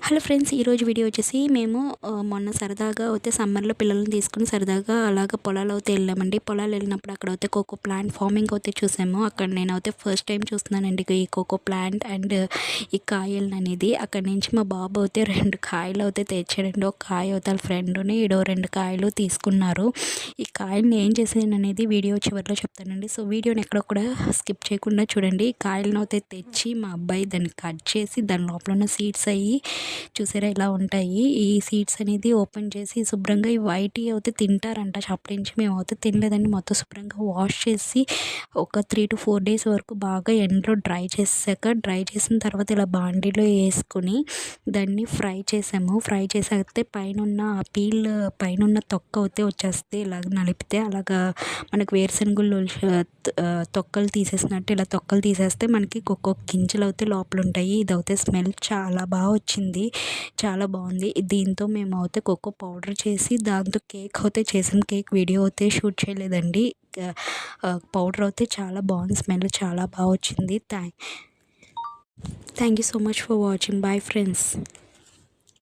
Hello friends, ఈరోజు video వచ్చేసి మేము మొన్న సరదాగా అయితే సమ్మర్లో పిల్లల్ని తీసుకుని సరదాగా అలాగ పొలాలు అయితే వెళ్ళామండి. పొలాలు వెళ్ళినప్పుడు అక్కడ అయితే కోకో ప్లాంట్ ఫార్మింగ్ అయితే చూసాము. అక్కడ నేనైతే ఫస్ట్ టైం చూస్తున్నానండి ఈ కోకో ప్లాంట్ అండ్ ఈ కాయలను అనేది. అక్కడ నుంచి మా బాబు అయితే 2 కాయలు అయితే తెచ్చాడండి. ఒక కాయ అయితే వాళ్ళ ఫ్రెండ్ని ఈడో 2 కాయలు తీసుకున్నారు. ఈ కాయల్ని ఏం చేసాను అనేది వీడియో చివరిలో చెప్తానండి. సో వీడియోని ఎక్కడ కూడా స్కిప్ చేయకుండా చూడండి. ఈ కాయలను అయితే తెచ్చి మా అబ్బాయి దాన్ని కట్ చేసి దాని లోపల ఉన్న సీడ్స్ అయ్యి చూసారా ఇలా ఉంటాయి. ఈ సీడ్స్ అనేది ఓపెన్ చేసి శుభ్రంగా ఈ వైట్‌యి అయితే తింటారంట. అప్పటి నుంచి మేమైతే తినలేదండి. మొత్తం శుభ్రంగా వాష్ చేసి ఒక 3-4 డేస్ వరకు బాగా ఎండలో డ్రై చేసిన తర్వాత ఇలా బాండీలో వేసుకొని దాన్ని ఫ్రై చేసాము. ఫ్రై చేసాక పైనున్న ఆ పైనున్న తొక్క అయితే వచ్చేస్తే ఇలాగ నలిపితే అలాగా మనకు వేరుశనగుళ్ళు తొక్కలు తీసేసినట్టు ఇలా తొక్కలు తీసేస్తే మనకి ఒక్కొక్క గింజలు అయితే లోపల ఉంటాయి. ఇదైతే స్మెల్ చాలా బాగా వచ్చింది. చాలా బాగుంది. దీంతో మేము అయితే కోకో పౌడర్ చేసి దాంతో కేక్ అయితే చేసాం. కేక్ వీడియో అయితే షూట్ చేయలేదండి. పౌడర్ అయితే చాలా బాగుంది. స్మెల్ చాలా బాగా వచ్చింది. Thank you so much for watching. Bye friends.